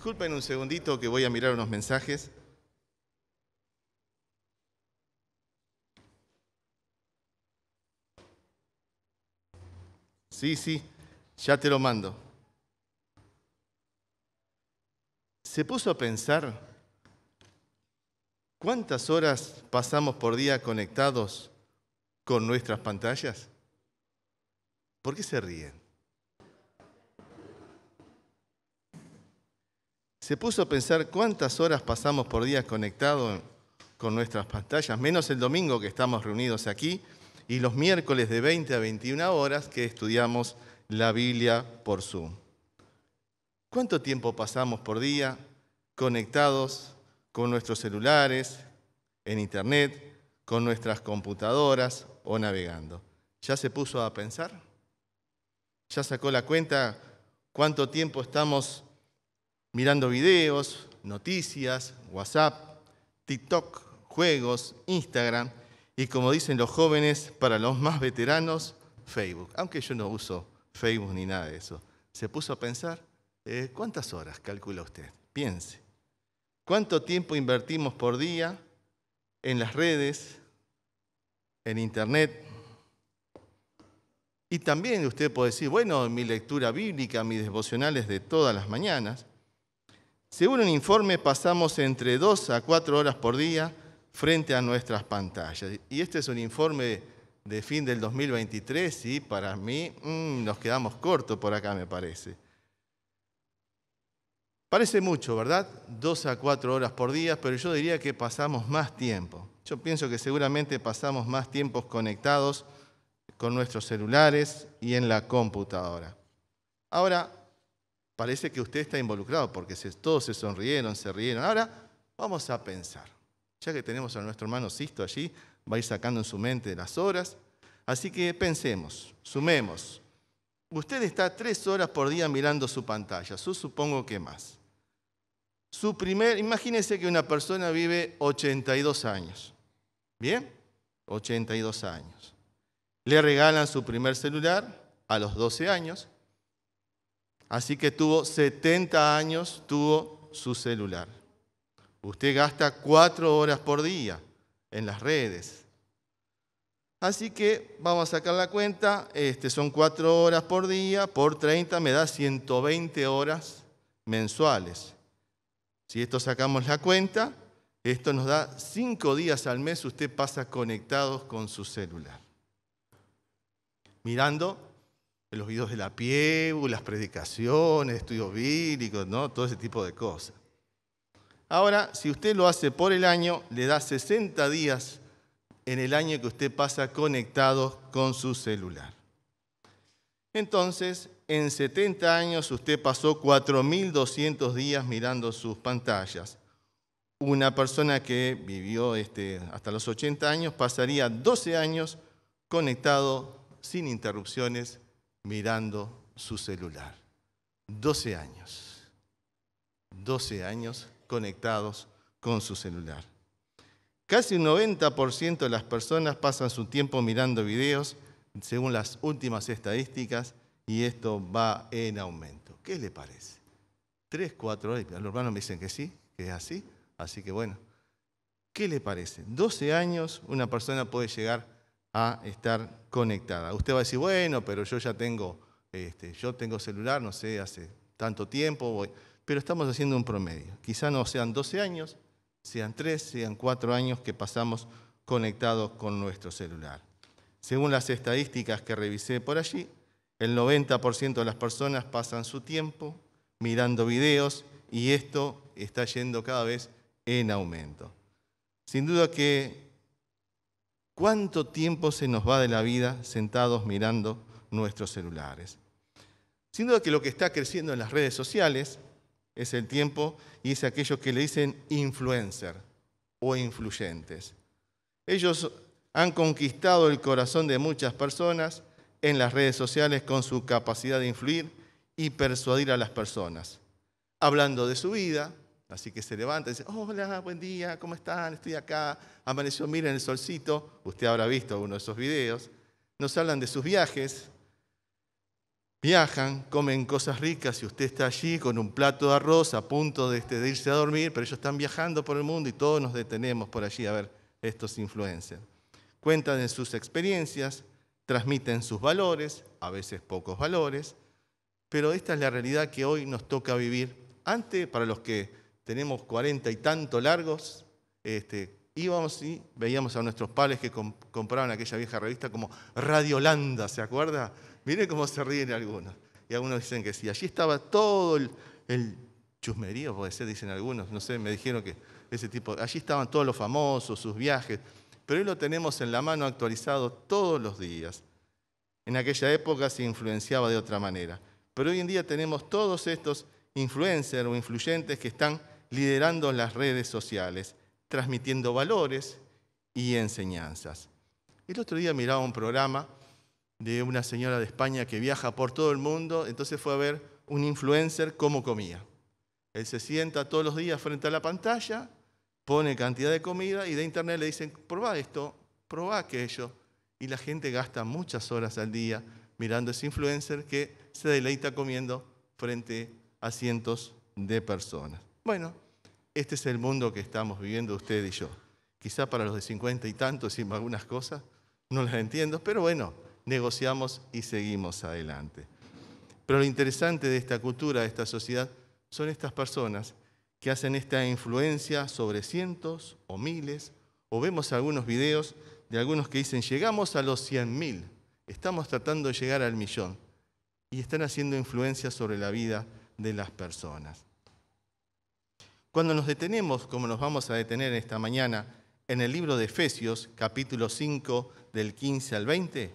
Disculpen un segundito que voy a mirar unos mensajes. Sí, ya te lo mando. ¿Se puso a pensar cuántas horas pasamos por día conectados con nuestras pantallas? ¿Por qué se ríen? ¿Se puso a pensar cuántas horas pasamos por día conectados con nuestras pantallas? Menos el domingo que estamos reunidos aquí y los miércoles de 20 a 21 horas que estudiamos la Biblia por Zoom. ¿Cuánto tiempo pasamos por día conectados con nuestros celulares, en internet, con nuestras computadoras o navegando? ¿Ya se puso a pensar? ¿Ya sacó la cuenta cuánto tiempo estamos mirando videos, noticias, WhatsApp, TikTok, juegos, Instagram y, como dicen los jóvenes, para los más veteranos, Facebook? Aunque yo no uso Facebook ni nada de eso. ¿Se puso a pensar? ¿Cuántas horas calcula usted? Piense. ¿Cuánto tiempo invertimos por día en las redes, en internet? Y también usted puede decir, bueno, mi lectura bíblica, mis devocionales de todas las mañanas. Según un informe, pasamos entre 2 a 4 horas por día frente a nuestras pantallas. Y este es un informe de fin del 2023 y para mí nos quedamos cortos por acá, me parece. Parece mucho, ¿verdad? 2 a 4 horas por día, pero yo diría que pasamos más tiempo. Yo pienso que seguramente pasamos más tiempos conectados con nuestros celulares y en la computadora. Ahora, parece que usted está involucrado porque todos se sonrieron, se rieron. Ahora, vamos a pensar. Ya que tenemos a nuestro hermano Sisto allí, va a ir sacando en su mente las horas. Así que pensemos, sumemos. Usted está 3 horas por día mirando su pantalla, yo supongo que más. Imagínese que una persona vive 82 años. ¿Bien? 82 años. Le regalan su primer celular a los 12 años. Así que tuvo 70 años, tuvo su celular. Usted gasta 4 horas por día en las redes. Así que vamos a sacar la cuenta. Son 4 horas por día, por 30 me da 120 horas mensuales. Si esto sacamos la cuenta, esto nos da 5 días al mes usted pasa conectados con su celular. Mirando los videos de la Pieu, las predicaciones, estudios bíblicos, ¿no? Todo ese tipo de cosas. Ahora, si usted lo hace por el año, le da 60 días en el año que usted pasa conectado con su celular. Entonces, en 70 años usted pasó 4.200 días mirando sus pantallas. Una persona que vivió hasta los 80 años pasaría 12 años conectado sin interrupciones mirando su celular. 12 años. 12 años conectados con su celular. Casi un 90% de las personas pasan su tiempo mirando videos, según las últimas estadísticas, y esto va en aumento. ¿Qué le parece? 3, 4 horas. Los hermanos me dicen que sí, que es así. Así que bueno, ¿qué le parece? 12 años una persona puede llegar a estar conectada. Usted va a decir, bueno, pero yo ya tengo, yo tengo celular, no sé, hace tanto tiempo, pero estamos haciendo un promedio. Quizá no sean 12 años, sean 3, sean 4 años que pasamos conectados con nuestro celular. Según las estadísticas que revisé por allí, el 90% de las personas pasan su tiempo mirando videos y esto está yendo cada vez en aumento. Sin duda que ¿cuánto tiempo se nos va de la vida sentados mirando nuestros celulares? Sin duda que lo que está creciendo en las redes sociales es el tiempo y es aquellos que le dicen influencer o influyentes. Ellos han conquistado el corazón de muchas personas en las redes sociales con su capacidad de influir y persuadir a las personas, hablando de su vida. Así que se levanta y dice, hola, buen día, ¿cómo están? Estoy acá, amaneció, miren el solcito. Usted habrá visto uno de esos videos. Nos hablan de sus viajes, Viajan, comen cosas ricas y usted está allí con un plato de arroz a punto de irse a dormir, pero ellos están viajando por el mundo y todos nos detenemos por allí a ver estos influencers. Cuentan de sus experiencias, transmiten sus valores, a veces pocos valores, pero esta es la realidad que hoy nos toca vivir. Antes, para los que tenemos 40 y tanto largos, íbamos y veíamos a nuestros padres que compraban aquella vieja revista como Radiolanda, ¿se acuerda? Miren cómo se ríen algunos. Y algunos dicen que sí. Allí estaba todo el chusmerío, puede ser, dicen algunos. No sé, me dijeron que ese tipo. Allí estaban todos los famosos, sus viajes. Pero hoy lo tenemos en la mano actualizado todos los días. En aquella época se influenciaba de otra manera. Pero hoy en día tenemos todos estos influencers o influyentes que están liderando las redes sociales, transmitiendo valores y enseñanzas. El otro día miraba un programa de una señora de España que viaja por todo el mundo, entonces fue a ver un influencer cómo comía. Él se sienta todos los días frente a la pantalla, pone cantidad de comida y de internet le dicen, probá esto, probá aquello. Y la gente gasta muchas horas al día mirando a ese influencer que se deleita comiendo frente a cientos de personas. Bueno, este es el mundo que estamos viviendo usted y yo. Quizá para los de 50 y tantos, y algunas cosas no las entiendo, pero bueno, negociamos y seguimos adelante. Pero lo interesante de esta cultura, de esta sociedad, son estas personas que hacen esta influencia sobre cientos o miles, o vemos algunos videos de algunos que dicen, llegamos a los 100.000, estamos tratando de llegar al 1.000.000, y están haciendo influencia sobre la vida de las personas. Cuando nos detenemos, como nos vamos a detener esta mañana, en el libro de Efesios, capítulo 5, del 15 al 20,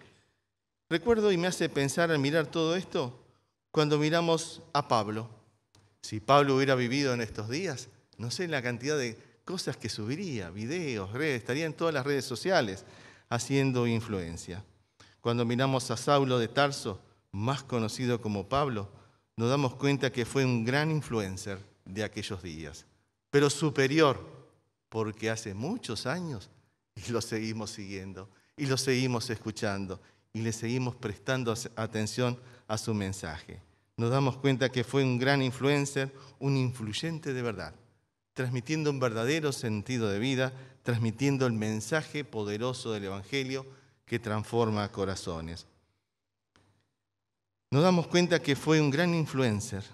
recuerdo y me hace pensar al mirar todo esto, cuando miramos a Pablo. Si Pablo hubiera vivido en estos días, no sé la cantidad de cosas que subiría, videos, redes, estaría en todas las redes sociales haciendo influencia. Cuando miramos a Saulo de Tarso, más conocido como Pablo, nos damos cuenta que fue un gran influencer de aquellos días, pero superior, porque hace muchos años y lo seguimos siguiendo, y lo seguimos escuchando, y le seguimos prestando atención a su mensaje. Nos damos cuenta que fue un gran influencer, un influyente de verdad, transmitiendo un verdadero sentido de vida, transmitiendo el mensaje poderoso del Evangelio que transforma corazones. Nos damos cuenta que fue un gran influencer.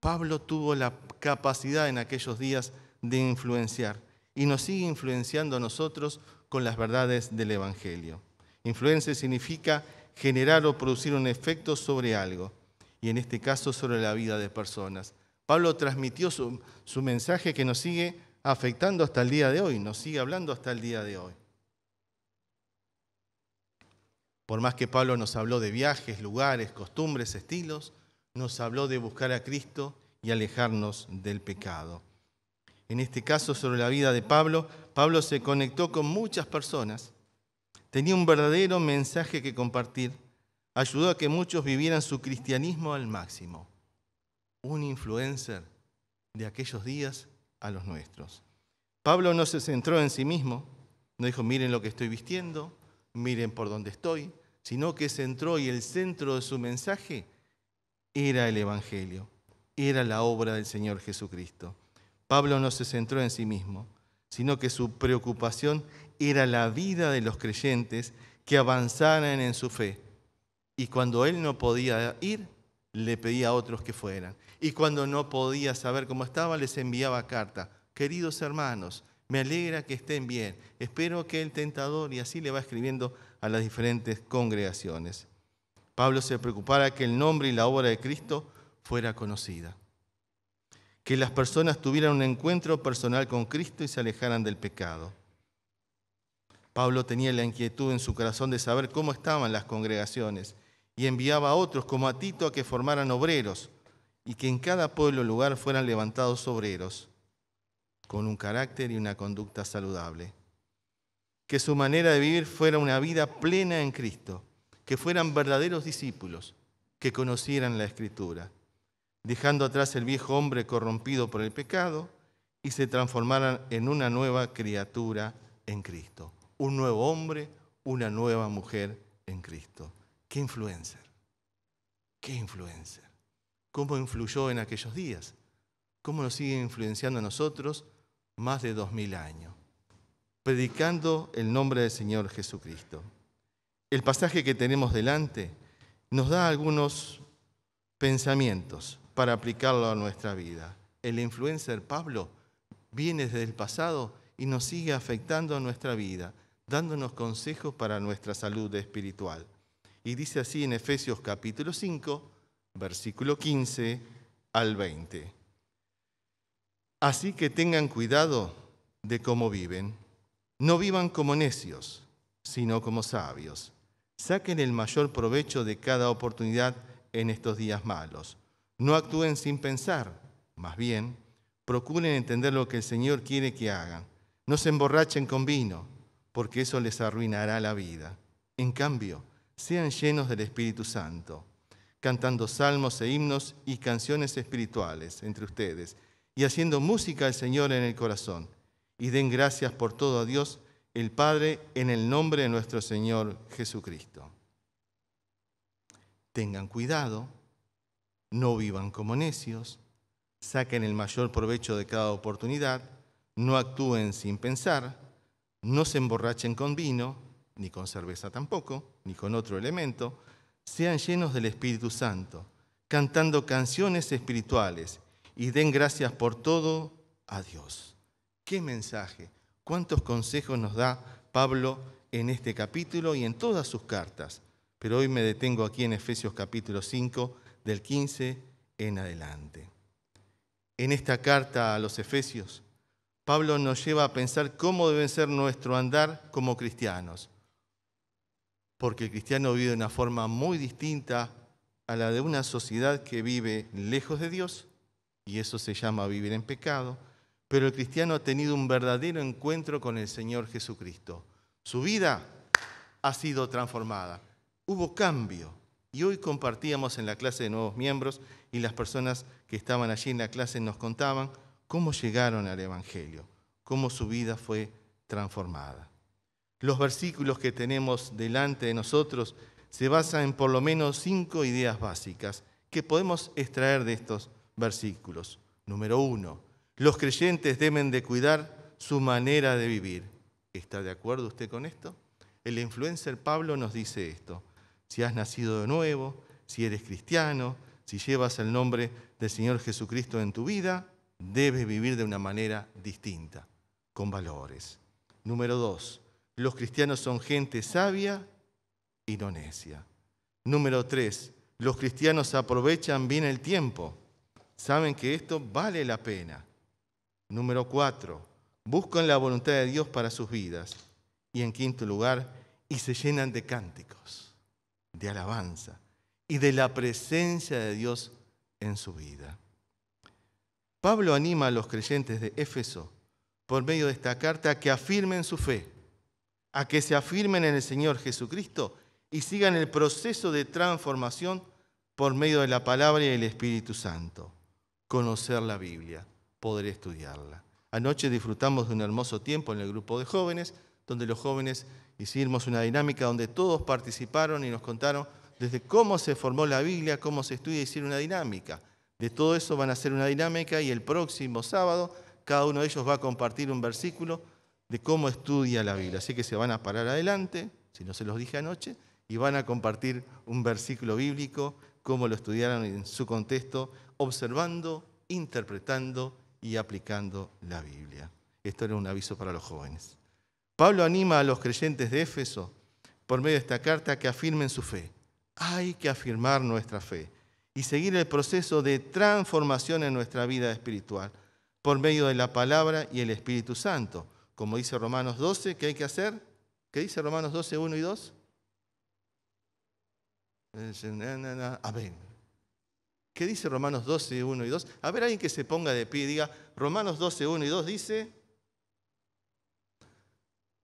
Pablo tuvo la capacidad en aquellos días de influenciar y nos sigue influenciando a nosotros con las verdades del Evangelio. Influencia significa generar o producir un efecto sobre algo, y en este caso sobre la vida de personas. Pablo transmitió su mensaje que nos sigue afectando hasta el día de hoy, nos sigue hablando hasta el día de hoy. Por más que Pablo nos habló de viajes, lugares, costumbres, estilos, nos habló de buscar a Cristo y alejarnos del pecado. En este caso, sobre la vida de Pablo, Pablo se conectó con muchas personas, tenía un verdadero mensaje que compartir, ayudó a que muchos vivieran su cristianismo al máximo. Un influencer de aquellos días a los nuestros. Pablo no se centró en sí mismo, no dijo, miren lo que estoy vistiendo, miren por dónde estoy, sino que centró y el centro de su mensaje era el Evangelio, era la obra del Señor Jesucristo. Pablo no se centró en sí mismo, sino que su preocupación era la vida de los creyentes que avanzaran en su fe. Y cuando él no podía ir, le pedía a otros que fueran. Y cuando no podía saber cómo estaba, les enviaba carta. Queridos hermanos, me alegra que estén bien. Espero que el tentador, y así le va escribiendo a las diferentes congregaciones. Pablo se preocupara que el nombre y la obra de Cristo fuera conocida. Que las personas tuvieran un encuentro personal con Cristo y se alejaran del pecado. Pablo tenía la inquietud en su corazón de saber cómo estaban las congregaciones y enviaba a otros como a Tito a que formaran obreros y que en cada pueblo o lugar fueran levantados obreros con un carácter y una conducta saludable. Que su manera de vivir fuera una vida plena en Cristo, que fueran verdaderos discípulos, que conocieran la Escritura, dejando atrás el viejo hombre corrompido por el pecado y se transformaran en una nueva criatura en Cristo. Un nuevo hombre, una nueva mujer en Cristo. ¡Qué influencer! ¿Qué influencer? ¿Cómo influyó en aquellos días? ¿Cómo nos sigue influenciando a nosotros más de 2000 años? Predicando el nombre del Señor Jesucristo. El pasaje que tenemos delante nos da algunos pensamientos para aplicarlo a nuestra vida. El influencer Pablo viene desde el pasado y nos sigue afectando a nuestra vida, dándonos consejos para nuestra salud espiritual. Y dice así en Efesios capítulo 5, versículo 15 al 20. Así que tengan cuidado de cómo viven. No vivan como necios, sino como sabios. Saquen el mayor provecho de cada oportunidad en estos días malos. No actúen sin pensar, más bien, procuren entender lo que el Señor quiere que hagan. No se emborrachen con vino, porque eso les arruinará la vida. En cambio, sean llenos del Espíritu Santo, cantando salmos e himnos y canciones espirituales entre ustedes, y haciendo música al Señor en el corazón. Y den gracias por todo a Dios, el Padre, en el nombre de nuestro Señor Jesucristo. Tengan cuidado, no vivan como necios, saquen el mayor provecho de cada oportunidad, no actúen sin pensar, no se emborrachen con vino, ni con cerveza tampoco, ni con otro elemento, sean llenos del Espíritu Santo, cantando canciones espirituales y den gracias por todo a Dios. ¡Qué mensaje! ¿Cuántos consejos nos da Pablo en este capítulo y en todas sus cartas? Pero hoy me detengo aquí en Efesios capítulo 5, del 15 en adelante. En esta carta a los Efesios, Pablo nos lleva a pensar cómo debe ser nuestro andar como cristianos. Porque el cristiano vive de una forma muy distinta a la de una sociedad que vive lejos de Dios, y eso se llama vivir en pecado. Pero el cristiano ha tenido un verdadero encuentro con el Señor Jesucristo. Su vida ha sido transformada. Hubo cambio. Y hoy compartíamos en la clase de nuevos miembros y las personas que estaban allí en la clase nos contaban cómo llegaron al Evangelio, cómo su vida fue transformada. Los versículos que tenemos delante de nosotros se basan en por lo menos 5 ideas básicas que podemos extraer de estos versículos. Número 1, los creyentes deben de cuidar su manera de vivir. ¿Está de acuerdo usted con esto? El influencer Pablo nos dice esto. Si has nacido de nuevo, si eres cristiano, si llevas el nombre del Señor Jesucristo en tu vida, debes vivir de una manera distinta, con valores. Número 2, los cristianos son gente sabia y no necia. Número 3, los cristianos aprovechan bien el tiempo. Saben que esto vale la pena. Número 4, buscan la voluntad de Dios para sus vidas. Y en quinto lugar, y se llenan de cánticos, de alabanza y de la presencia de Dios en su vida. Pablo anima a los creyentes de Éfeso, por medio de esta carta, a que afirmen su fe, a que se afirmen en el Señor Jesucristo y sigan el proceso de transformación por medio de la palabra y el Espíritu Santo. Conocer la Biblia, poder estudiarla. Anoche disfrutamos de un hermoso tiempo en el grupo de jóvenes, donde los jóvenes hicimos una dinámica donde todos participaron y nos contaron desde cómo se formó la Biblia, cómo se estudia, hicieron una dinámica. De todo eso van a hacer una dinámica y el próximo sábado cada uno de ellos va a compartir un versículo de cómo estudia la Biblia. Así que se van a parar adelante, si no se los dije anoche, y van a compartir un versículo bíblico, cómo lo estudiaron en su contexto, observando, interpretando y aplicando la Biblia. Esto era un aviso para los jóvenes. Pablo anima a los creyentes de Éfeso, por medio de esta carta, que afirmen su fe. Hay que afirmar nuestra fe y seguir el proceso de transformación en nuestra vida espiritual por medio de la palabra y el Espíritu Santo. Como dice Romanos 12, ¿qué hay que hacer? ¿Qué dice Romanos 12, 1 y 2? Amén. ¿Qué dice Romanos 12, 1 y 2? A ver, alguien que se ponga de pie y diga, Romanos 12, 1 y 2 dice...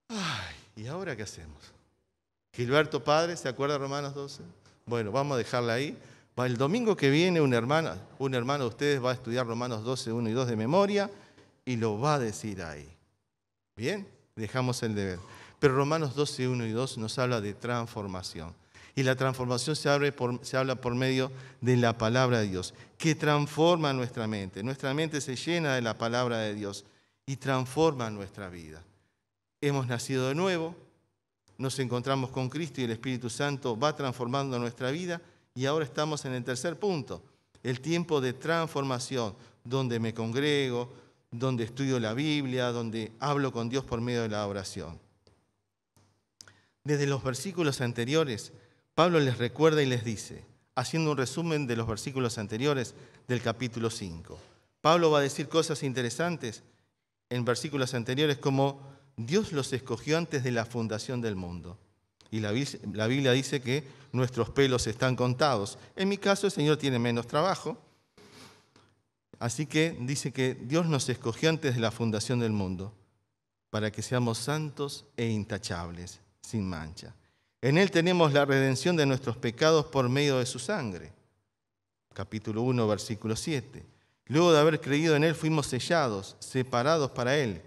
Ay, ¿y ahora qué hacemos? Gilberto Padre, ¿se acuerda de Romanos 12? Bueno, vamos a dejarla ahí. El domingo que viene un hermano de ustedes va a estudiar Romanos 12, 1 y 2 de memoria y lo va a decir ahí. ¿Bien? Dejamos el deber. Pero Romanos 12, 1 y 2 nos habla de transformación. Y la transformación se habla por medio de la palabra de Dios, que transforma nuestra mente. Nuestra mente se llena de la palabra de Dios y transforma nuestra vida. Hemos nacido de nuevo, nos encontramos con Cristo y el Espíritu Santo va transformando nuestra vida. Y ahora estamos en el tercer punto, el tiempo de transformación, donde me congrego, donde estudio la Biblia, donde hablo con Dios por medio de la oración. Desde los versículos anteriores, Pablo les recuerda y les dice, haciendo un resumen de los versículos anteriores del capítulo 5. Pablo va a decir cosas interesantes en versículos anteriores como Dios los escogió antes de la fundación del mundo. Y la Biblia dice que nuestros pelos están contados. En mi caso, el Señor tiene menos trabajo. Así que dice que Dios nos escogió antes de la fundación del mundo para que seamos santos e intachables, sin mancha. En Él tenemos la redención de nuestros pecados por medio de su sangre. Capítulo 1, versículo 7. Luego de haber creído en Él, fuimos sellados, separados para Él.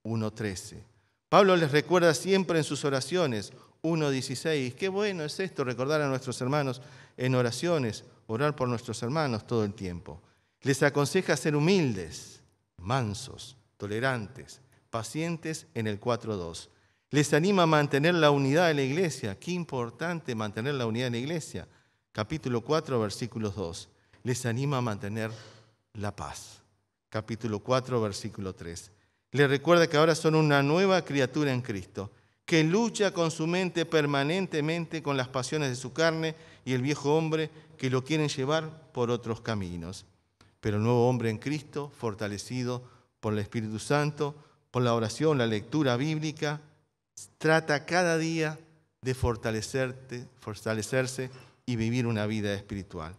1:13. Pablo les recuerda siempre en sus oraciones. 1:16. Qué bueno es esto, recordar a nuestros hermanos en oraciones, orar por nuestros hermanos todo el tiempo. Les aconseja ser humildes, mansos, tolerantes, pacientes en el 4:2. Les anima a mantener la unidad de la iglesia. Qué importante mantener la unidad de la iglesia. Capítulo 4, versículos 2. Les anima a mantener la paz. Capítulo 4, versículo 3. Les recuerda que ahora son una nueva criatura en Cristo, que lucha con su mente permanentemente con las pasiones de su carne y el viejo hombre que lo quieren llevar por otros caminos. Pero el nuevo hombre en Cristo, fortalecido por el Espíritu Santo, por la oración, la lectura bíblica, trata cada día de fortalecerse y vivir una vida espiritual.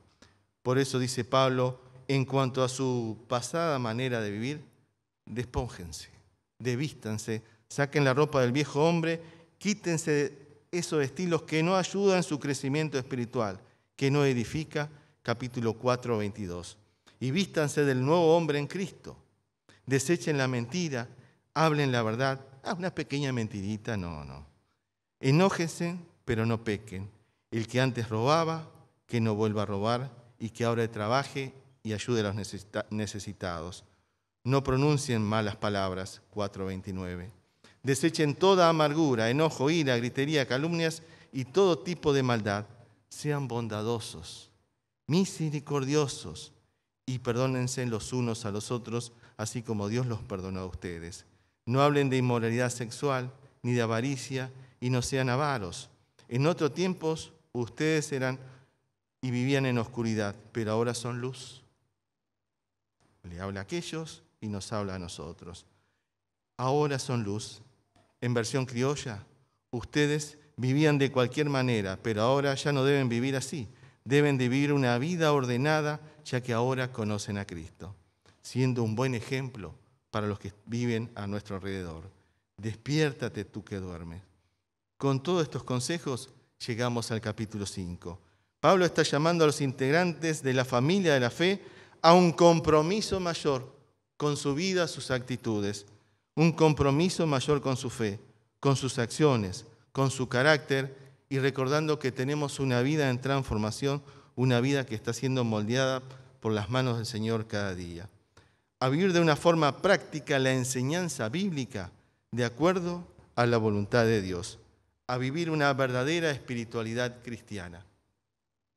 Por eso dice Pablo, en cuanto a su pasada manera de vivir, despónjense, desvístanse, saquen la ropa del viejo hombre, quítense esos estilos que no ayudan su crecimiento espiritual, que no edifica, capítulo 4, 22. Y vístanse del nuevo hombre en Cristo. Desechen la mentira, hablen la verdad. Una pequeña mentirita, no. Enójense, pero no pequen. El que antes robaba, que no vuelva a robar, y que ahora trabaje y ayude a los necesitados. No pronuncien malas palabras, 4:29. Desechen toda amargura, enojo, ira, gritería, calumnias y todo tipo de maldad. Sean bondadosos, misericordiosos y perdónense los unos a los otros, así como Dios los perdonó a ustedes. No hablen de inmoralidad sexual ni de avaricia y no sean avaros. En otros tiempos ustedes eran y vivían en oscuridad, pero ahora son luz. Le habla a aquellos y nos habla a nosotros. Ahora son luz. En versión criolla, ustedes vivían de cualquier manera, pero ahora ya no deben vivir así. Deben de vivir una vida ordenada, ya que ahora conocen a Cristo, siendo un buen ejemplo para los que viven a nuestro alrededor. Despiértate tú que duermes. Con todos estos consejos llegamos al capítulo 5. Pablo está llamando a los integrantes de la familia de la fe a un compromiso mayor con su vida, sus actitudes, un compromiso mayor con su fe, con sus acciones, con su carácter y recordando que tenemos una vida en transformación, una vida que está siendo moldeada por las manos del Señor cada día. A vivir de una forma práctica la enseñanza bíblica de acuerdo a la voluntad de Dios, a vivir una verdadera espiritualidad cristiana.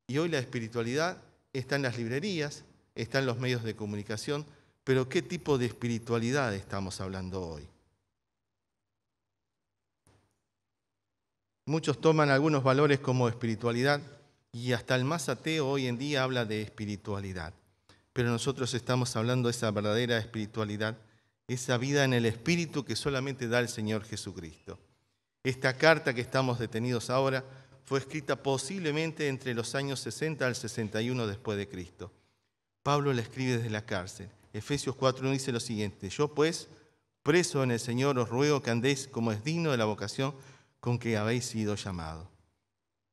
Y hoy la espiritualidad está en las librerías, está en los medios de comunicación, pero ¿qué tipo de espiritualidad estamos hablando hoy? Muchos toman algunos valores como espiritualidad y hasta el más ateo hoy en día habla de espiritualidad. Pero nosotros estamos hablando de esa verdadera espiritualidad, esa vida en el Espíritu que solamente da el Señor Jesucristo. Esta carta que estamos detenidos ahora fue escrita posiblemente entre los años 60 al 61 después de Cristo. Pablo la escribe desde la cárcel. Efesios 4:1 dice lo siguiente: yo pues, preso en el Señor, os ruego que andéis como es digno de la vocación con que habéis sido llamados.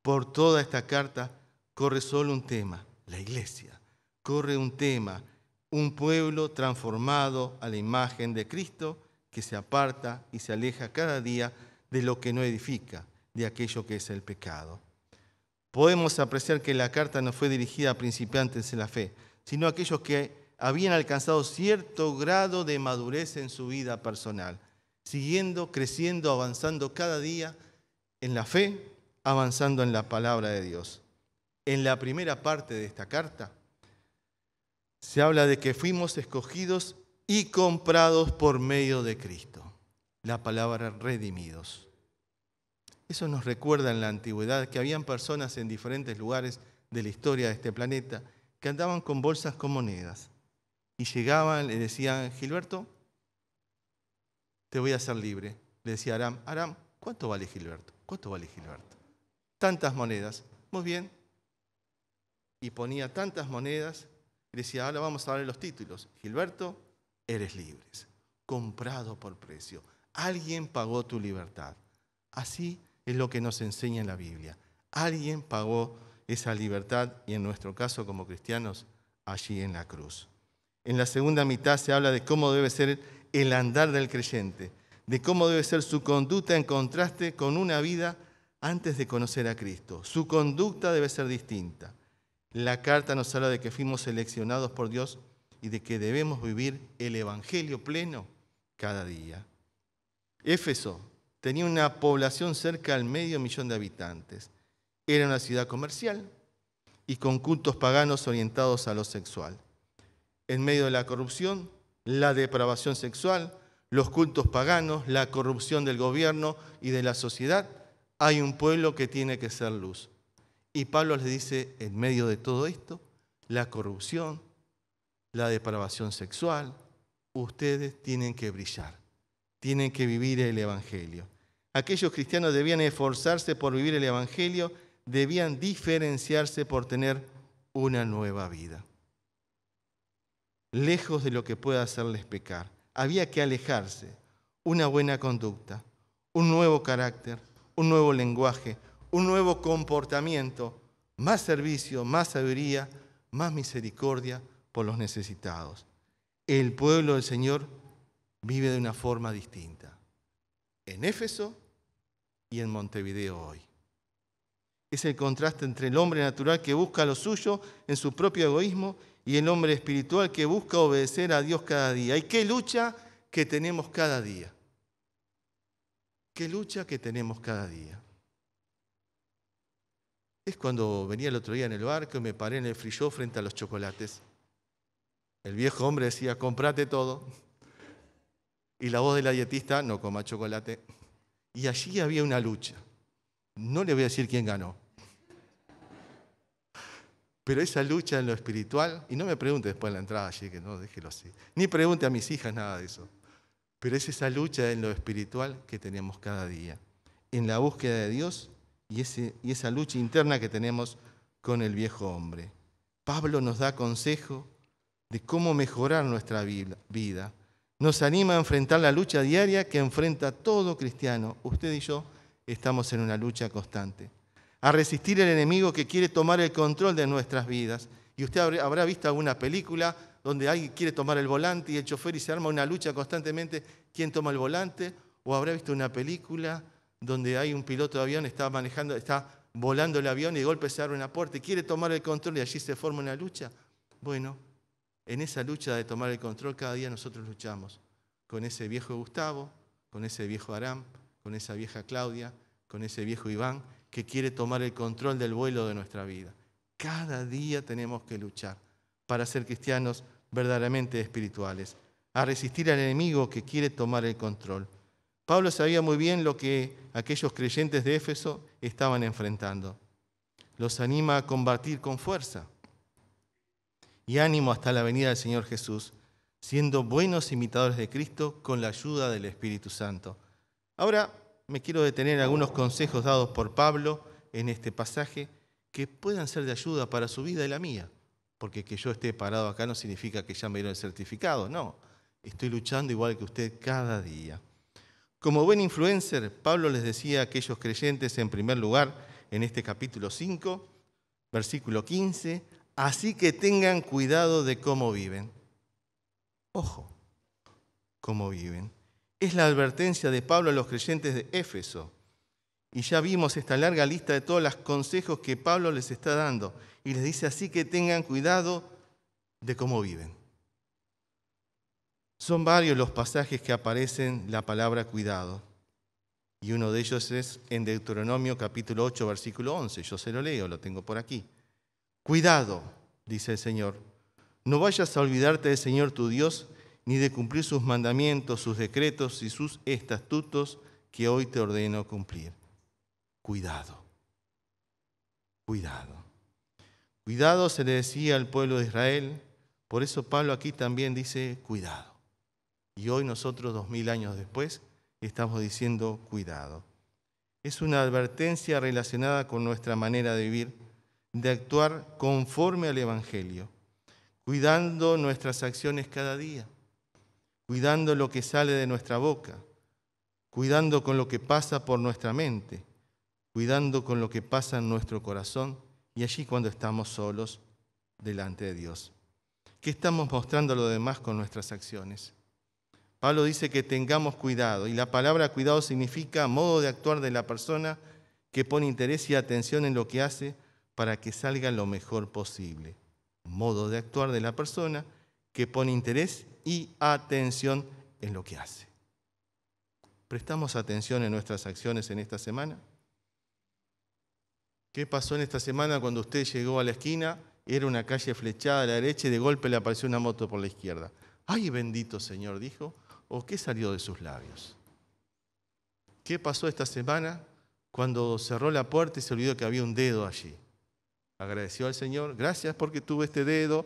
Por toda esta carta corre solo un tema, la iglesia. Corre un tema, un pueblo transformado a la imagen de Cristo que se aparta y se aleja cada día de lo que no edifica, de aquello que es el pecado. podemos apreciar que la carta no fue dirigida a principiantes en la fe, sino a aquellos que habían alcanzado cierto grado de madurez en su vida personal, siguiendo, creciendo, avanzando cada día en la fe, avanzando en la palabra de Dios. En la primera parte de esta carta se habla de que fuimos escogidos y comprados por medio de Cristo. La palabra redimidos. Eso nos recuerda en la antigüedad que habían personas en diferentes lugares de la historia de este planeta que andaban con bolsas con monedas y llegaban, le decían: Gilberto, te voy a hacer libre. Le decía Aram: Aram, ¿cuánto vale Gilberto? ¿Cuánto vale Gilberto? Tantas monedas. Muy bien. Y ponía tantas monedas y decía: ahora vamos a darle los títulos. Gilberto, eres libre, comprado por precio. Alguien pagó tu libertad. Así es lo que nos enseña en la Biblia. Alguien pagó esa libertad y en nuestro caso como cristianos, allí en la cruz. En la segunda mitad se habla de cómo debe ser el andar del creyente, de cómo debe ser su conducta en contraste con una vida antes de conocer a Cristo. Su conducta debe ser distinta. La carta nos habla de que fuimos seleccionados por Dios y de que debemos vivir el Evangelio pleno cada día. Éfeso tenía una población cerca del 500.000 de habitantes. Era una ciudad comercial y con cultos paganos orientados a lo sexual. En medio de la corrupción, la depravación sexual, los cultos paganos, la corrupción del gobierno y de la sociedad, hay un pueblo que tiene que ser luz. Y Pablo les dice, en medio de todo esto, la corrupción, la depravación sexual, ustedes tienen que brillar, tienen que vivir el Evangelio. Aquellos cristianos debían esforzarse por vivir el Evangelio, debían diferenciarse por tener una nueva vida. Lejos de lo que pueda hacerles pecar, había que alejarse, una buena conducta, un nuevo carácter, un nuevo lenguaje, un nuevo comportamiento, más servicio, más sabiduría, más misericordia por los necesitados. El pueblo del Señor vive de una forma distinta, en Éfeso y en Montevideo hoy. Es el contraste entre el hombre natural que busca lo suyo en su propio egoísmo y el hombre espiritual que busca obedecer a Dios cada día. ¿Y qué lucha que tenemos cada día? ¿Qué lucha que tenemos cada día? Es cuando venía el otro día en el barco y me paré en el free shop frente a los chocolates. El viejo hombre decía, comprate todo. Y la voz de la dietista, no coma chocolate. Y allí había una lucha. No le voy a decir quién ganó. Pero esa lucha en lo espiritual, y no me pregunte después en la entrada allí, que no, déjelo así. Ni pregunte a mis hijas nada de eso. Pero es esa lucha en lo espiritual que tenemos cada día. En la búsqueda de Dios y esa lucha interna que tenemos con el viejo hombre. Pablo nos da consejo de cómo mejorar nuestra vida. Nos anima a enfrentar la lucha diaria que enfrenta todo cristiano. Usted y yo estamos en una lucha constante. A resistir al enemigo que quiere tomar el control de nuestras vidas. Y usted habrá visto alguna película donde alguien quiere tomar el volante y el chofer y se arma una lucha constantemente, ¿quién toma el volante? O habrá visto una película donde hay un piloto de avión, está volando el avión y de golpe se abre una puerta y quiere tomar el control y allí se forma una lucha. Bueno, en esa lucha de tomar el control cada día nosotros luchamos con ese viejo Gustavo, con ese viejo Aram, con esa vieja Claudia, con ese viejo Iván, que quiere tomar el control del vuelo de nuestra vida. Cada día tenemos que luchar para ser cristianos verdaderamente espirituales, a resistir al enemigo que quiere tomar el control. Pablo sabía muy bien lo que aquellos creyentes de Éfeso estaban enfrentando. Los anima a combatir con fuerza y ánimo hasta la venida del Señor Jesús, siendo buenos imitadores de Cristo con la ayuda del Espíritu Santo. Ahora me quiero detener en algunos consejos dados por Pablo en este pasaje que puedan ser de ayuda para su vida y la mía. Porque que yo esté parado acá no significa que ya me dieron el certificado, no. Estoy luchando igual que usted cada día. Como buen influencer, Pablo les decía a aquellos creyentes en primer lugar, en este capítulo 5, versículo 15, así que tengan cuidado de cómo viven. Ojo, cómo viven. Es la advertencia de Pablo a los creyentes de Éfeso. Y ya vimos esta larga lista de todos los consejos que Pablo les está dando. Y les dice así que tengan cuidado de cómo viven. Son varios los pasajes que aparecen la palabra cuidado. Y uno de ellos es en Deuteronomio capítulo 8, versículo 11. Yo se lo leo, lo tengo por aquí. Cuidado, dice el Señor, no vayas a olvidarte del Señor tu Dios, ni de cumplir sus mandamientos, sus decretos y sus estatutos que hoy te ordeno cumplir. Cuidado, cuidado. Cuidado se le decía al pueblo de Israel, por eso Pablo aquí también dice cuidado. Y hoy nosotros, 2000 años después, estamos diciendo cuidado. Es una advertencia relacionada con nuestra manera de vivir, de actuar conforme al Evangelio, cuidando nuestras acciones cada día, cuidando lo que sale de nuestra boca, cuidando con lo que pasa por nuestra mente, cuidando con lo que pasa en nuestro corazón y allí cuando estamos solos delante de Dios. ¿Qué estamos mostrando a los demás con nuestras acciones? Pablo dice que tengamos cuidado, y la palabra cuidado significa modo de actuar de la persona que pone interés y atención en lo que hace para que salga lo mejor posible. Modo de actuar de la persona que pone interés y atención en lo que hace. ¿Prestamos atención en nuestras acciones en esta semana? ¿Qué pasó en esta semana cuando usted llegó a la esquina? Era una calle flechada a la derecha y de golpe le apareció una moto por la izquierda. ¡Ay, bendito Señor!, dijo. ¿O qué salió de sus labios? ¿Qué pasó esta semana cuando cerró la puerta y se olvidó que había un dedo allí? Agradeció al Señor, gracias porque tuve este dedo.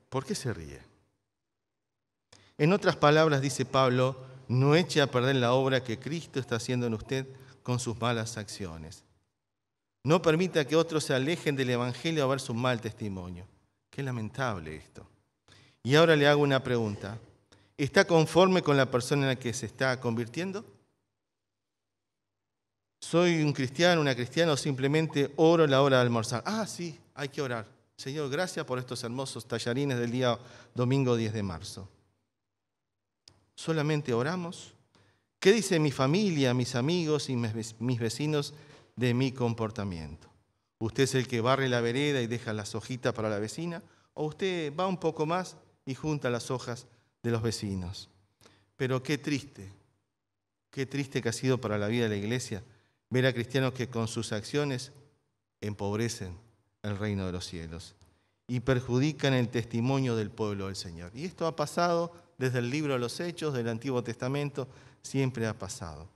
¿Por qué se ríe? En otras palabras, dice Pablo, no eche a perder la obra que Cristo está haciendo en usted con sus malas acciones. No permita que otros se alejen del Evangelio a ver su mal testimonio. Qué lamentable esto. Y ahora le hago una pregunta. ¿Está conforme con la persona en la que se está convirtiendo? ¿Soy un cristiano, una cristiana o simplemente oro a la hora de almorzar? Ah, sí, hay que orar. Señor, gracias por estos hermosos tallarines del día domingo 10 de marzo. ¿Solamente oramos? ¿Qué dice mi familia, mis amigos y mis vecinos de mi comportamiento? ¿Usted es el que barre la vereda y deja las hojitas para la vecina? ¿O usted va un poco más y junta las hojas de los vecinos? Pero qué triste que ha sido para la vida de la iglesia ver a cristianos que con sus acciones empobrecen el reino de los cielos y perjudican el testimonio del pueblo del Señor. Y esto ha pasado desde el libro de los Hechos del Antiguo Testamento, siempre ha pasado.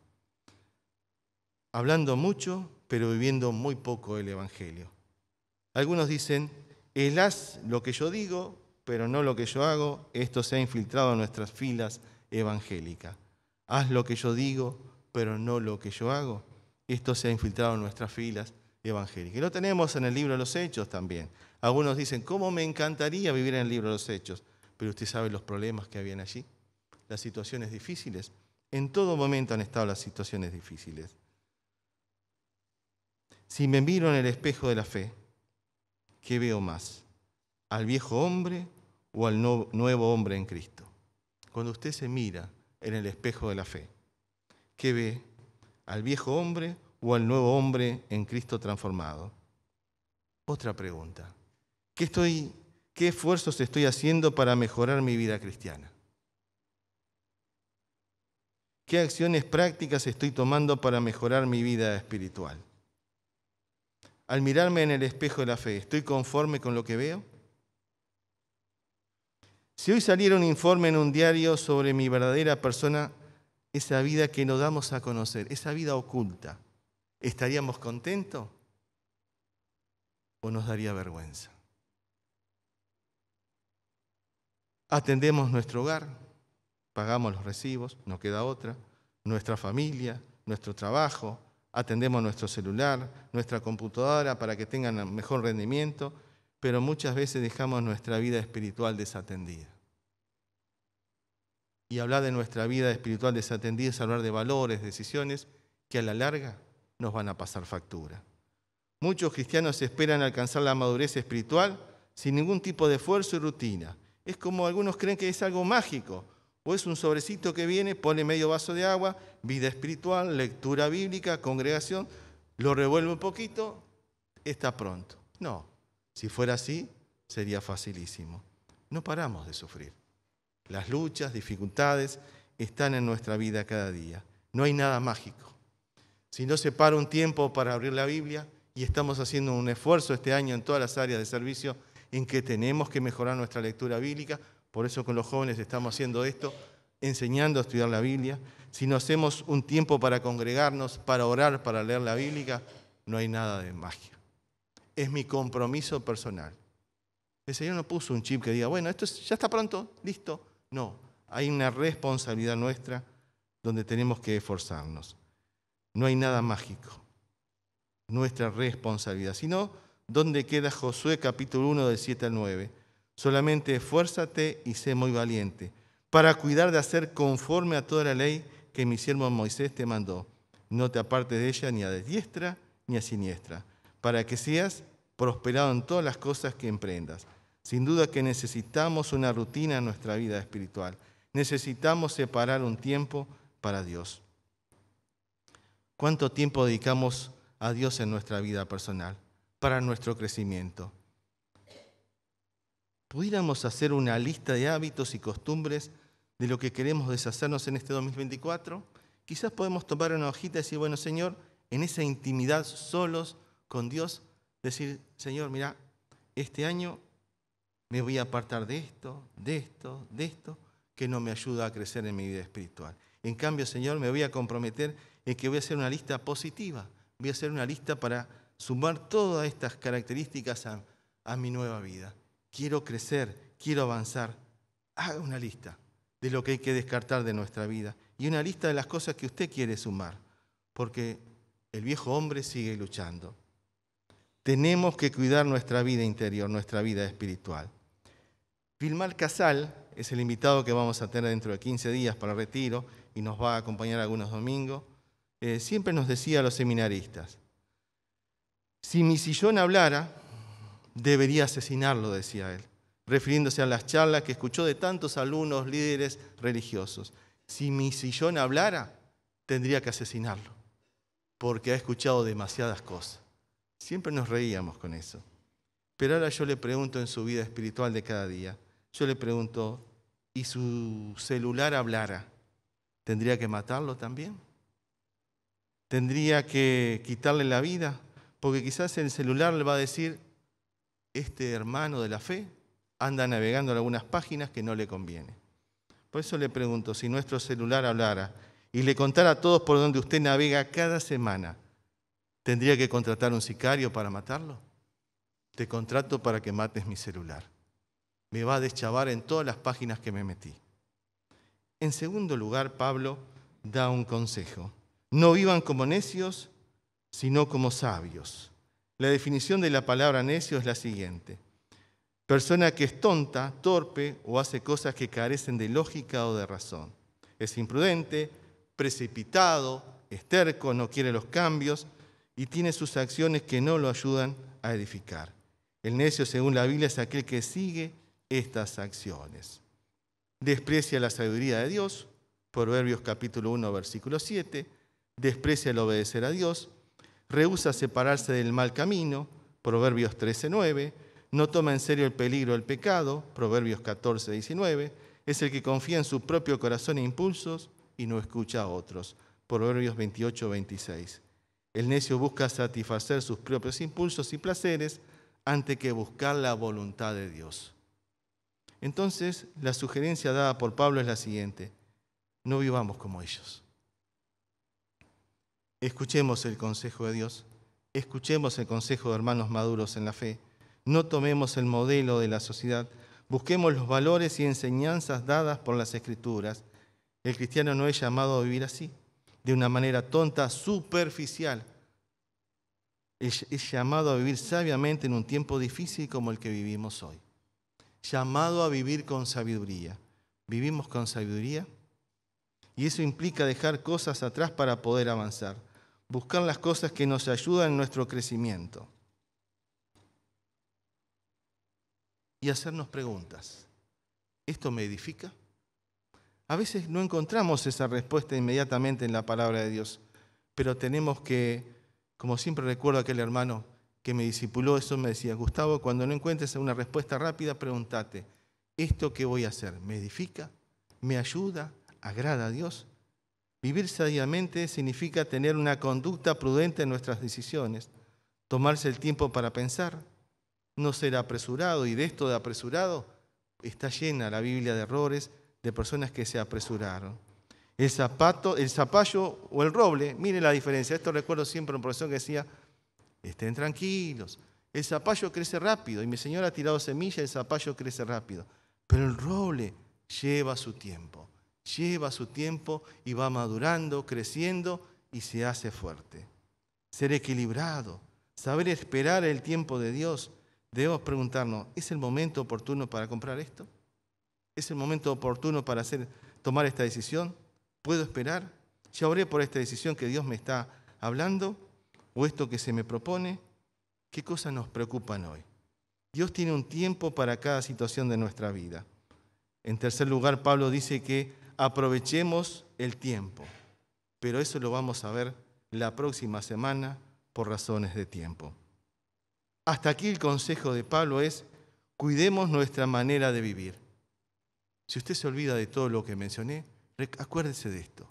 Hablando mucho, pero viviendo muy poco el Evangelio. Algunos dicen, haz lo que yo digo, pero no lo que yo hago. Esto se ha infiltrado en nuestras filas evangélicas. Haz lo que yo digo, pero no lo que yo hago. Esto se ha infiltrado en nuestras filas evangélicas. Y lo tenemos en el libro de los Hechos también. Algunos dicen, ¿cómo me encantaría vivir en el libro de los Hechos? Pero usted sabe los problemas que habían allí, las situaciones difíciles. En todo momento han estado las situaciones difíciles. Si me miro en el espejo de la fe, ¿qué veo más? ¿Al viejo hombre o al nuevo hombre en Cristo? Cuando usted se mira en el espejo de la fe, ¿qué ve? ¿Al viejo hombre o al nuevo hombre en Cristo transformado? Otra pregunta. ¿Qué esfuerzos estoy haciendo para mejorar mi vida cristiana? ¿Qué acciones prácticas estoy tomando para mejorar mi vida espiritual? Al mirarme en el espejo de la fe, ¿estoy conforme con lo que veo? Si hoy saliera un informe en un diario sobre mi verdadera persona, esa vida que no damos a conocer, esa vida oculta, ¿estaríamos contentos o nos daría vergüenza? Atendemos nuestro hogar, pagamos los recibos, no queda otra, nuestra familia, nuestro trabajo, atendemos nuestro celular, nuestra computadora para que tengan mejor rendimiento, pero muchas veces dejamos nuestra vida espiritual desatendida. Y hablar de nuestra vida espiritual desatendida es hablar de valores, decisiones que a la larga nos van a pasar factura. Muchos cristianos esperan alcanzar la madurez espiritual sin ningún tipo de esfuerzo y rutina. Es como algunos creen que es algo mágico. O es un sobrecito que viene, pone medio vaso de agua, vida espiritual, lectura bíblica, congregación, lo revuelve un poquito, está pronto. No, si fuera así, sería facilísimo. No paramos de sufrir. Las luchas, dificultades están en nuestra vida cada día. No hay nada mágico. Si no se para un tiempo para abrir la Biblia, y estamos haciendo un esfuerzo este año en todas las áreas de servicio en que tenemos que mejorar nuestra lectura bíblica, por eso con los jóvenes estamos haciendo esto, enseñando a estudiar la Biblia. Si no hacemos un tiempo para congregarnos, para orar, para leer la Biblia, no hay nada de magia. Es mi compromiso personal. El Señor no puso un chip que diga, bueno, esto ya está pronto, listo. No, hay una responsabilidad nuestra donde tenemos que esforzarnos. No hay nada mágico. Nuestra responsabilidad. Sino, ¿dónde queda Josué capítulo 1 del 7 al 9? Solamente esfuérzate y sé muy valiente para cuidar de hacer conforme a toda la ley que mi siervo Moisés te mandó. No te apartes de ella ni a diestra ni a siniestra, para que seas prosperado en todas las cosas que emprendas. Sin duda que necesitamos una rutina en nuestra vida espiritual. Necesitamos separar un tiempo para Dios. ¿Cuánto tiempo dedicamos a Dios en nuestra vida personal, para nuestro crecimiento? ¿Pudiéramos hacer una lista de hábitos y costumbres de lo que queremos deshacernos en este 2024? Quizás podemos tomar una hojita y decir, bueno, Señor, en esa intimidad solos con Dios, decir, Señor, mira, este año me voy a apartar de esto, que no me ayuda a crecer en mi vida espiritual. En cambio, Señor, me voy a comprometer en que voy a hacer una lista positiva. Voy a hacer una lista para sumar todas estas características a mi nueva vida. Quiero crecer, quiero avanzar. Haga una lista de lo que hay que descartar de nuestra vida y una lista de las cosas que usted quiere sumar, porque el viejo hombre sigue luchando. Tenemos que cuidar nuestra vida interior, nuestra vida espiritual. Vilmar Casal es el invitado que vamos a tener dentro de 15 días para el retiro y nos va a acompañar algunos domingos. Siempre nos decía a los seminaristas, si mi sillón hablara, debería asesinarlo, decía él, refiriéndose a las charlas que escuchó de tantos alumnos, líderes religiosos. Si mi sillón hablara, tendría que asesinarlo, porque ha escuchado demasiadas cosas. Siempre nos reíamos con eso. Pero ahora yo le pregunto en su vida espiritual de cada día, yo le pregunto, ¿y su celular hablara? ¿Tendría que matarlo también? ¿Tendría que quitarle la vida? Porque quizás el celular le va a decir, este hermano de la fe anda navegando en algunas páginas que no le conviene. Por eso le pregunto, si nuestro celular hablara y le contara a todos por donde usted navega cada semana, ¿tendría que contratar un sicario para matarlo? Te contrato para que mates mi celular. Me va a deschavar en todas las páginas que me metí. En segundo lugar, Pablo da un consejo. No vivan como necios, sino como sabios. La definición de la palabra necio es la siguiente. Persona que es tonta, torpe o hace cosas que carecen de lógica o de razón. Es imprudente, precipitado, es terco, no quiere los cambios y tiene sus acciones que no lo ayudan a edificar. El necio, según la Biblia, es aquel que sigue estas acciones. Desprecia la sabiduría de Dios, Proverbios capítulo 1, versículo 7, desprecia el obedecer a Dios, rehúsa separarse del mal camino, Proverbios 13:9, no toma en serio el peligro del pecado, Proverbios 14:19, es el que confía en su propio corazón e impulsos y no escucha a otros, Proverbios 28:26. El necio busca satisfacer sus propios impulsos y placeres antes que buscar la voluntad de Dios. Entonces, la sugerencia dada por Pablo es la siguiente: no vivamos como ellos. Escuchemos el consejo de Dios, escuchemos el consejo de hermanos maduros en la fe, no tomemos el modelo de la sociedad, busquemos los valores y enseñanzas dadas por las Escrituras. El cristiano no es llamado a vivir así, de una manera tonta, superficial. Es llamado a vivir sabiamente en un tiempo difícil como el que vivimos hoy. Llamado a vivir con sabiduría. ¿Vivimos con sabiduría? Y eso implica dejar cosas atrás para poder avanzar. Buscar las cosas que nos ayudan en nuestro crecimiento. Y hacernos preguntas. ¿Esto me edifica? A veces no encontramos esa respuesta inmediatamente en la palabra de Dios, pero tenemos que, como siempre recuerdo a aquel hermano que me discipuló, eso me decía: Gustavo, cuando no encuentres una respuesta rápida, pregúntate, ¿esto qué voy a hacer? ¿Me edifica? ¿Me ayuda? ¿Agrada a Dios? Vivir sabiamente significa tener una conducta prudente en nuestras decisiones, tomarse el tiempo para pensar, no ser apresurado, y de esto de apresurado está llena la Biblia de errores de personas que se apresuraron. El zapallo o el roble, miren la diferencia. Esto recuerdo siempre a un profesor que decía: estén tranquilos, el zapallo crece rápido, y mi señora ha tirado semillas, el zapallo crece rápido, pero el roble lleva su tiempo y va madurando, creciendo y se hace fuerte. Ser equilibrado, saber esperar el tiempo de Dios. Debemos preguntarnos, ¿es el momento oportuno para comprar esto? ¿Es el momento oportuno para tomar esta decisión? ¿Puedo esperar? ¿Ya oré por esta decisión que Dios me está hablando? ¿O esto que se me propone? ¿Qué cosas nos preocupan hoy? Dios tiene un tiempo para cada situación de nuestra vida. En tercer lugar, Pablo dice que aprovechemos el tiempo, pero eso lo vamos a ver la próxima semana por razones de tiempo. Hasta aquí el consejo de Pablo es: cuidemos nuestra manera de vivir. Si usted se olvida de todo lo que mencioné, acuérdese de esto.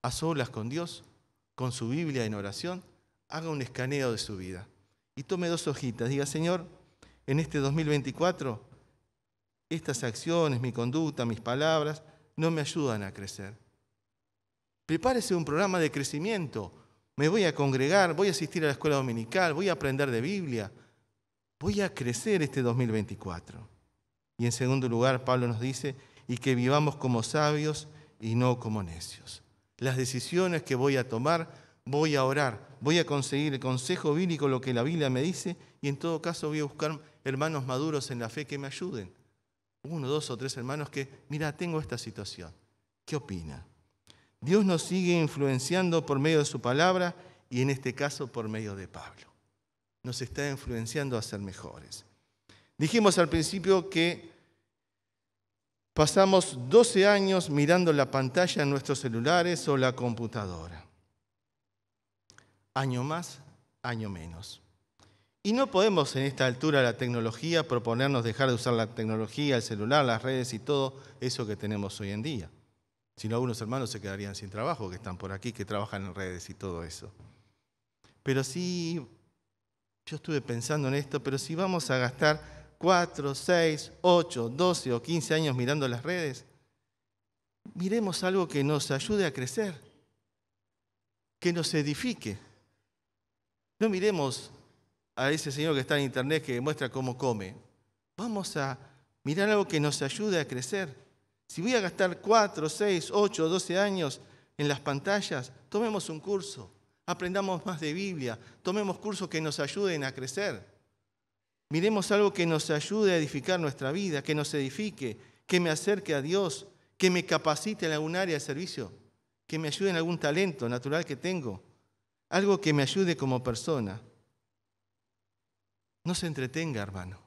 A solas con Dios, con su Biblia en oración, haga un escaneo de su vida y tome 2 hojitas. Diga: Señor, en este 2024, estas acciones, mi conducta, mis palabras, no me ayudan a crecer. Prepárese un programa de crecimiento. Me voy a congregar, voy a asistir a la escuela dominical, voy a aprender de Biblia. Voy a crecer este 2024. Y en segundo lugar, Pablo nos dice: y que vivamos como sabios y no como necios. Las decisiones que voy a tomar, voy a orar, voy a conseguir el consejo bíblico, lo que la Biblia me dice, y en todo caso voy a buscar hermanos maduros en la fe que me ayuden. 1, 2 o 3 hermanos que, mira, tengo esta situación. ¿Qué opina? Dios nos sigue influenciando por medio de su palabra y en este caso por medio de Pablo. Nos está influenciando a ser mejores. Dijimos al principio que pasamos 12 años mirando la pantalla en nuestros celulares o la computadora. Año más, año menos. Y no podemos en esta altura de la tecnología proponernos dejar de usar la tecnología, el celular, las redes y todo eso que tenemos hoy en día. Si no, algunos hermanos se quedarían sin trabajo, que están por aquí, que trabajan en redes y todo eso. Pero sí, yo estuve pensando en esto, pero si vamos a gastar 4, 6, 8, 12 o 15 años mirando las redes, miremos algo que nos ayude a crecer, que nos edifique. No miremos a ese señor que está en internet que muestra cómo come. Vamos a mirar algo que nos ayude a crecer. Si voy a gastar 4, 6, 8, 12 años en las pantallas, tomemos un curso, aprendamos más de Biblia, tomemos cursos que nos ayuden a crecer. Miremos algo que nos ayude a edificar nuestra vida, que nos edifique, que me acerque a Dios, que me capacite en algún área de servicio, que me ayude en algún talento natural que tengo, algo que me ayude como persona. No se entretenga, hermano,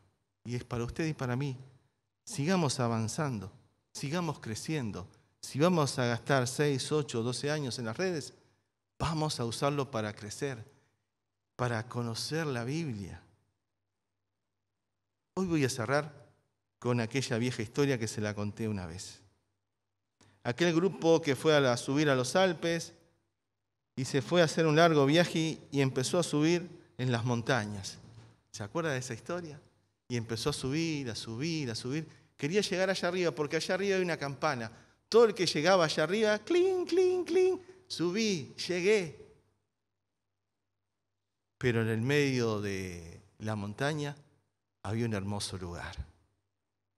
y es para usted y para mí. Sigamos avanzando. Sigamos creciendo. Si vamos a gastar 6, 8, 12 años en las redes, vamos a usarlo para crecer, para conocer la Biblia. Hoy voy a cerrar con aquella vieja historia que se la conté una vez. Aquel grupo que fue a subir a los Alpes y se fue a hacer un largo viaje y empezó a subir en las montañas. ¿Se acuerda de esa historia? Y empezó a subir, a subir, a subir. Quería llegar allá arriba porque allá arriba hay una campana. Todo el que llegaba allá arriba, clink, clink, clink, subí, llegué. Pero en el medio de la montaña había un hermoso lugar,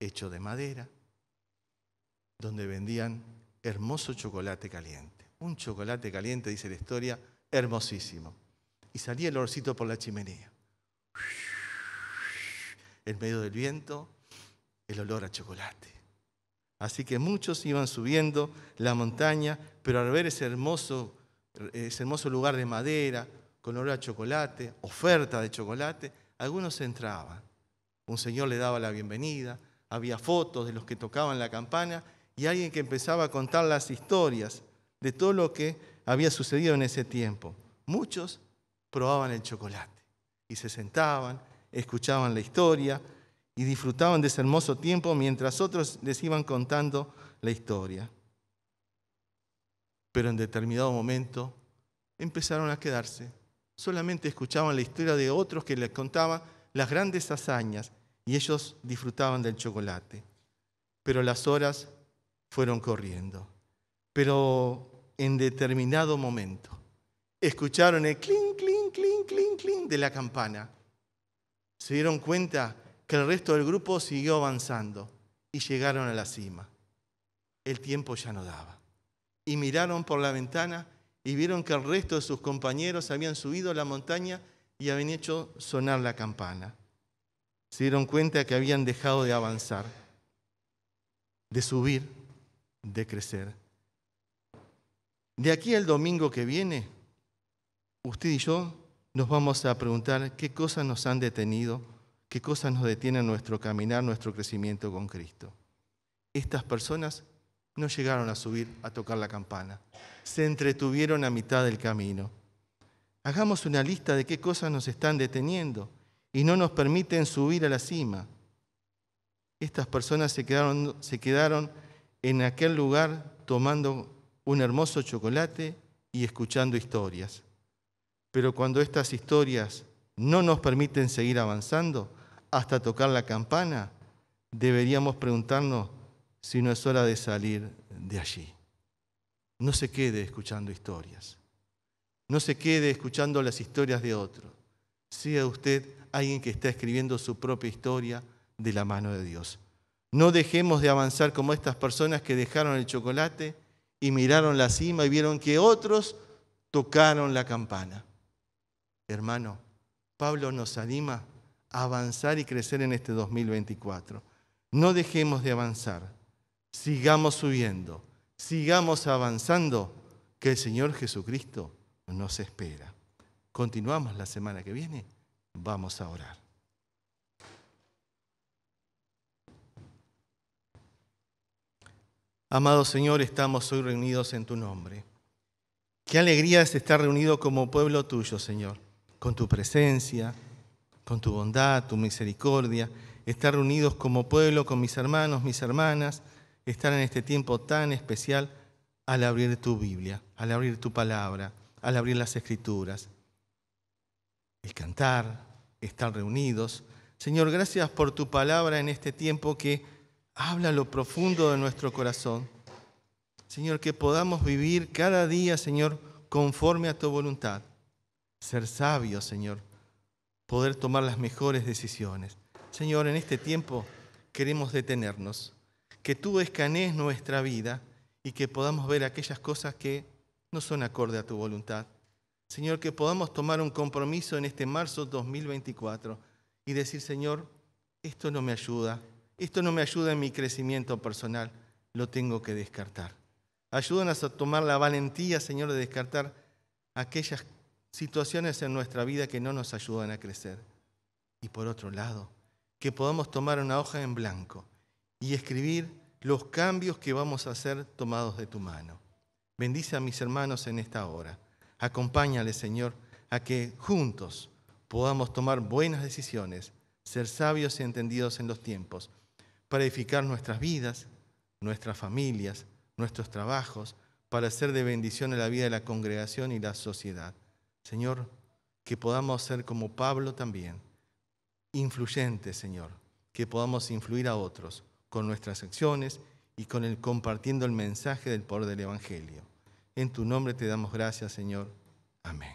hecho de madera, donde vendían hermoso chocolate caliente. Un chocolate caliente, dice la historia, hermosísimo. Y salía el olorcito por la chimenea. En medio del viento, el olor a chocolate. Así que muchos iban subiendo la montaña, pero al ver ese hermoso lugar de madera, con olor a chocolate, oferta de chocolate, algunos entraban. Un señor le daba la bienvenida, había fotos de los que tocaban la campana y alguien que empezaba a contar las historias de todo lo que había sucedido en ese tiempo. Muchos probaban el chocolate y se sentaban, escuchaban la historia y disfrutaban de ese hermoso tiempo mientras otros les iban contando la historia. Pero en determinado momento empezaron a quedarse. Solamente escuchaban la historia de otros que les contaban las grandes hazañas y ellos disfrutaban del chocolate. Pero las horas fueron corriendo. Pero en determinado momento escucharon el clink, clink, clink, clink, clink de la campana. Se dieron cuenta que el resto del grupo siguió avanzando y llegaron a la cima. El tiempo ya no daba. Y miraron por la ventana y vieron que el resto de sus compañeros habían subido a la montaña y habían hecho sonar la campana. Se dieron cuenta que habían dejado de avanzar, de subir, de crecer. De aquí al domingo que viene, usted y yo nos vamos a preguntar qué cosas nos han detenido, qué cosas nos detienen nuestro caminar, nuestro crecimiento con Cristo. Estas personas no llegaron a subir a tocar la campana, se entretuvieron a mitad del camino. Hagamos una lista de qué cosas nos están deteniendo y no nos permiten subir a la cima. Estas personas se quedaron en aquel lugar tomando un hermoso chocolate y escuchando historias. Pero cuando estas historias no nos permiten seguir avanzando hasta tocar la campana, deberíamos preguntarnos si no es hora de salir de allí. No se quede escuchando historias. No se quede escuchando las historias de otros. Sea usted alguien que está escribiendo su propia historia de la mano de Dios. No dejemos de avanzar como estas personas que dejaron el chocolate y miraron la cima y vieron que otros tocaron la campana. Hermano, Pablo nos anima a avanzar y crecer en este 2024. No dejemos de avanzar. Sigamos subiendo, sigamos avanzando, que el Señor Jesucristo nos espera. Continuamos la semana que viene. Vamos a orar. Amado Señor, estamos hoy reunidos en tu nombre. Qué alegría es estar reunido como pueblo tuyo, Señor, con tu presencia, con tu bondad, tu misericordia, estar reunidos como pueblo con mis hermanos, mis hermanas, estar en este tiempo tan especial al abrir tu Biblia, al abrir tu palabra, al abrir las Escrituras. El cantar, estar reunidos. Señor, gracias por tu palabra en este tiempo que habla lo profundo de nuestro corazón. Señor, que podamos vivir cada día, Señor, conforme a tu voluntad. Ser sabios, Señor, poder tomar las mejores decisiones. Señor, en este tiempo queremos detenernos, que tú escanees nuestra vida y que podamos ver aquellas cosas que no son acorde a tu voluntad. Señor, que podamos tomar un compromiso en este marzo 2024 y decir, Señor, esto no me ayuda en mi crecimiento personal, lo tengo que descartar. Ayúdanos a tomar la valentía, Señor, de descartar aquellas situaciones en nuestra vida que no nos ayudan a crecer. Y por otro lado, que podamos tomar una hoja en blanco y escribir los cambios que vamos a hacer tomados de tu mano. Bendice a mis hermanos en esta hora. Acompáñales, Señor, a que juntos podamos tomar buenas decisiones, ser sabios y entendidos en los tiempos, para edificar nuestras vidas, nuestras familias, nuestros trabajos, para ser de bendición a la vida de la congregación y la sociedad. Señor, que podamos ser como Pablo también, influyentes, Señor, que podamos influir a otros con nuestras acciones y con el compartiendo el mensaje del poder del Evangelio. En tu nombre te damos gracias, Señor. Amén.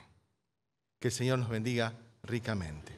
Que el Señor nos bendiga ricamente.